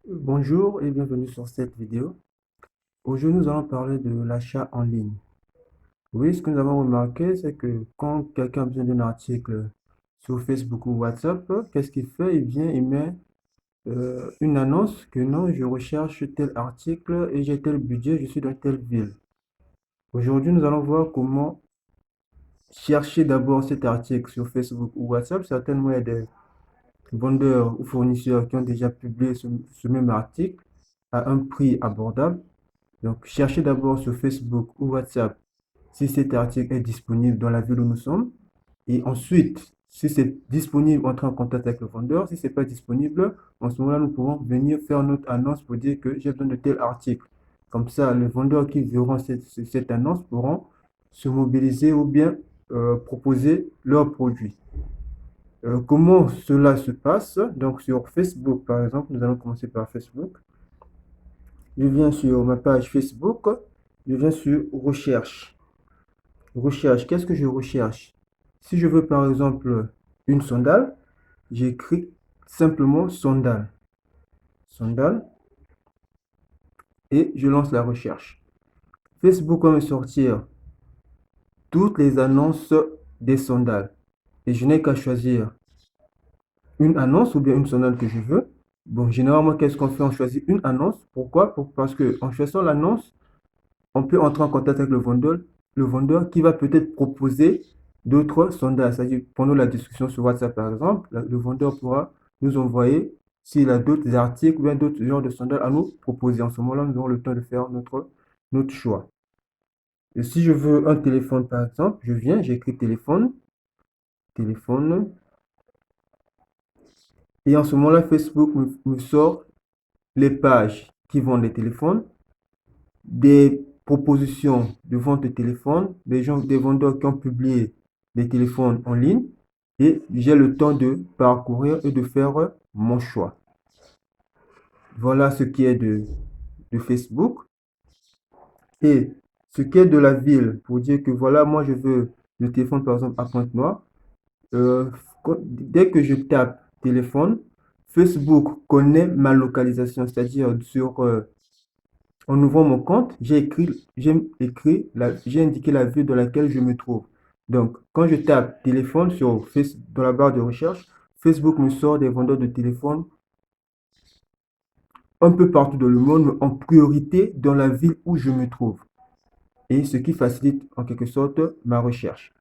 Bonjour et bienvenue sur cette vidéo. Aujourd'hui, nous allons parler de l'achat en ligne. Oui, ce que nous avons remarqué, c'est que quand quelqu'un a besoin d'un article sur Facebook ou WhatsApp, qu'est-ce qu'il fait? Il vient, il met une annonce que non, je recherche tel article et j'ai tel budget, je suis dans telle ville. Aujourd'hui, nous allons voir comment chercher d'abord cet article sur Facebook ou WhatsApp. Certainement, il y a des vendeurs ou fournisseurs qui ont déjà publié ce même article à un prix abordable. Donc, cherchez d'abord sur Facebook ou WhatsApp si cet article est disponible dans la ville où nous sommes. Et ensuite, si c'est disponible, entrez en contact avec le vendeur. Si ce n'est pas disponible, en ce moment-là, nous pouvons venir faire notre annonce pour dire que j'ai besoin de tel article. Comme ça, les vendeurs qui verront cette annonce pourront se mobiliser ou bien proposer leurs produits. Comment cela se passe? Donc, sur Facebook, par exemple, nous allons commencer par Facebook. Je viens sur ma page Facebook, je viens sur recherche. Recherche, qu'est-ce que je recherche? Si je veux par exemple une sandale, j'écris simplement sandale. Sandale et je lance la recherche. Facebook va me sortir toutes les annonces des sandales. Et je n'ai qu'à choisir une annonce ou bien une sandale que je veux. Bon, généralement, qu'est-ce qu'on fait? On choisit une annonce. Pourquoi? Parce que en choisissant l'annonce, on peut entrer en contact avec le vendeur qui va peut-être proposer d'autres sondages. C'est-à-dire, pendant la discussion sur WhatsApp, par exemple, le vendeur pourra nous envoyer s'il a d'autres articles ou bien d'autres genres de sondages à nous proposer. En ce moment-là, nous aurons le temps de faire notre choix. Et si je veux un téléphone, par exemple, je viens, j'écris téléphone, téléphone, et en ce moment-là, Facebook me sort les pages qui vendent des téléphones, des propositions de vente de téléphone, des vendeurs qui ont publié des téléphones en ligne et j'ai le temps de parcourir et de faire mon choix. Voilà ce qui est de Facebook et ce qui est de la ville pour dire que voilà, moi je veux le téléphone par exemple à Pointe-Noire. Euh, Dès que je tape téléphone, Facebook connaît ma localisation, c'est-à-dire en ouvrant mon compte, j'ai indiqué la ville dans laquelle je me trouve. Donc, quand je tape téléphone dans la barre de recherche, Facebook me sort des vendeurs de téléphone un peu partout dans le monde, mais en priorité dans la ville où je me trouve. Et ce qui facilite en quelque sorte ma recherche.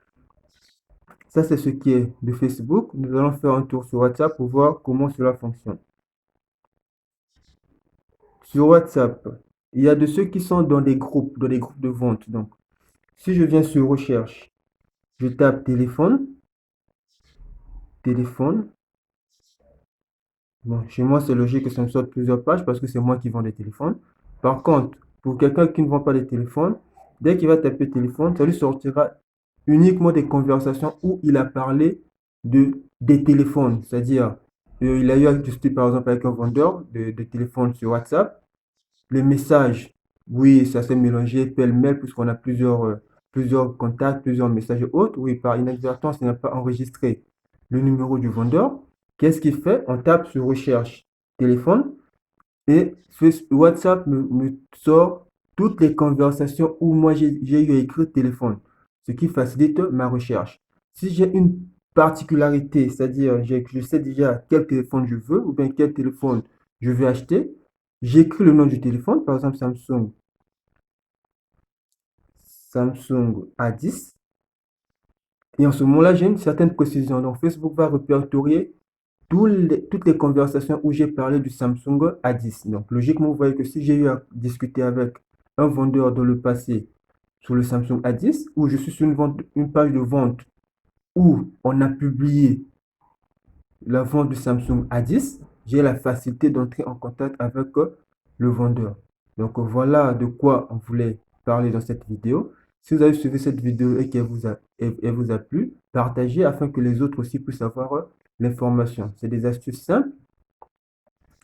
Ça, c'est ce qui est de Facebook. Nous allons faire un tour sur WhatsApp pour voir comment cela fonctionne. Sur WhatsApp, il y a de ceux qui sont dans des groupes de vente. Donc, si je viens sur recherche, je tape téléphone, téléphone. Bon, chez moi, c'est logique que ça me sorte plusieurs pages parce que c'est moi qui vends des téléphones. Par contre, pour quelqu'un qui ne vend pas des téléphones, dès qu'il va taper téléphone, ça lui sortira uniquement des conversations où il a parlé des téléphones. C'est-à-dire, il a eu à discuter par exemple avec un vendeur de téléphones sur WhatsApp. Les messages, oui, ça s'est mélangé pêle-mêle puisqu'on a plusieurs contacts, plusieurs messages et autres. Oui, par inadvertance, il n'a pas enregistré le numéro du vendeur. Qu'est-ce qu'il fait? On tape sur recherche téléphone et WhatsApp me sort toutes les conversations où moi j'ai eu à écrire téléphone, ce qui facilite ma recherche. Si j'ai une particularité, c'est-à-dire je sais déjà quel téléphone je veux ou bien quel téléphone je veux acheter, j'écris le nom du téléphone, par exemple Samsung A10. Et en ce moment-là, j'ai une certaine précision. Donc, Facebook va répertorier toutes les conversations où j'ai parlé du Samsung A10. Donc, logiquement, vous voyez que si j'ai eu à discuter avec un vendeur dans le passé sur le Samsung A10, ou je suis sur une page de vente où on a publié la vente du Samsung A10, j'ai la facilité d'entrer en contact avec le vendeur. Donc, voilà de quoi on voulait parler dans cette vidéo. Si vous avez suivi cette vidéo et elle vous a plu, partagez afin que les autres aussi puissent avoir l'information. C'est des astuces simples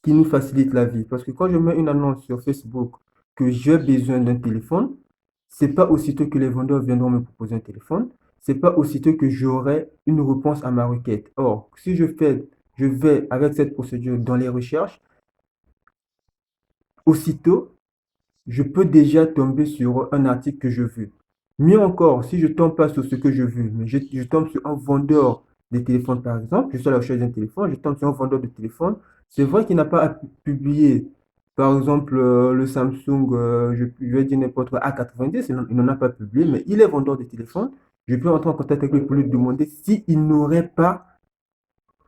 qui nous facilitent la vie. Parce que quand je mets une annonce sur Facebook que j'ai besoin d'un téléphone, c'est pas aussitôt que les vendeurs viendront me proposer un téléphone, c'est pas aussitôt que j'aurai une réponse à ma requête. Or, si je vais avec cette procédure dans les recherches, aussitôt, je peux déjà tomber sur un article que je veux. Mieux encore, si je ne tombe pas sur ce que je veux, mais je tombe sur un vendeur de téléphone, par exemple, je suis à la recherche d'un téléphone, je tombe sur un vendeur de téléphone, c'est vrai qu'il n'a pas publié, par exemple, le Samsung, je vais dire n'importe quoi, A90, il n'en a pas publié, mais il est vendeur de téléphone. Je peux entrer en contact avec lui pour lui demander s'il n'aurait pas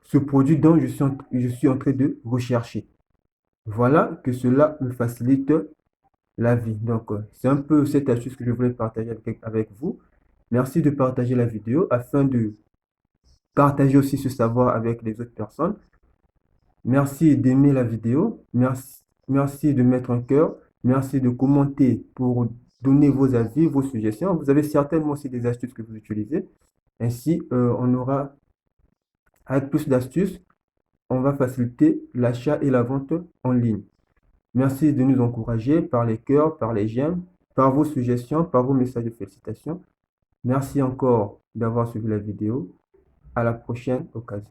ce produit dont je suis en train de rechercher. Voilà que cela me facilite la vie. Donc, c'est un peu cette astuce que je voulais partager avec vous. Merci de partager la vidéo afin de partager aussi ce savoir avec les autres personnes. Merci d'aimer la vidéo. Merci de mettre un cœur. Merci de commenter pour donner vos avis, vos suggestions. Vous avez certainement aussi des astuces que vous utilisez. Ainsi, on aura, avec plus d'astuces, on va faciliter l'achat et la vente en ligne. Merci de nous encourager par les cœurs, par les j'aime, par vos suggestions, par vos messages de félicitations. Merci encore d'avoir suivi la vidéo. À la prochaine occasion.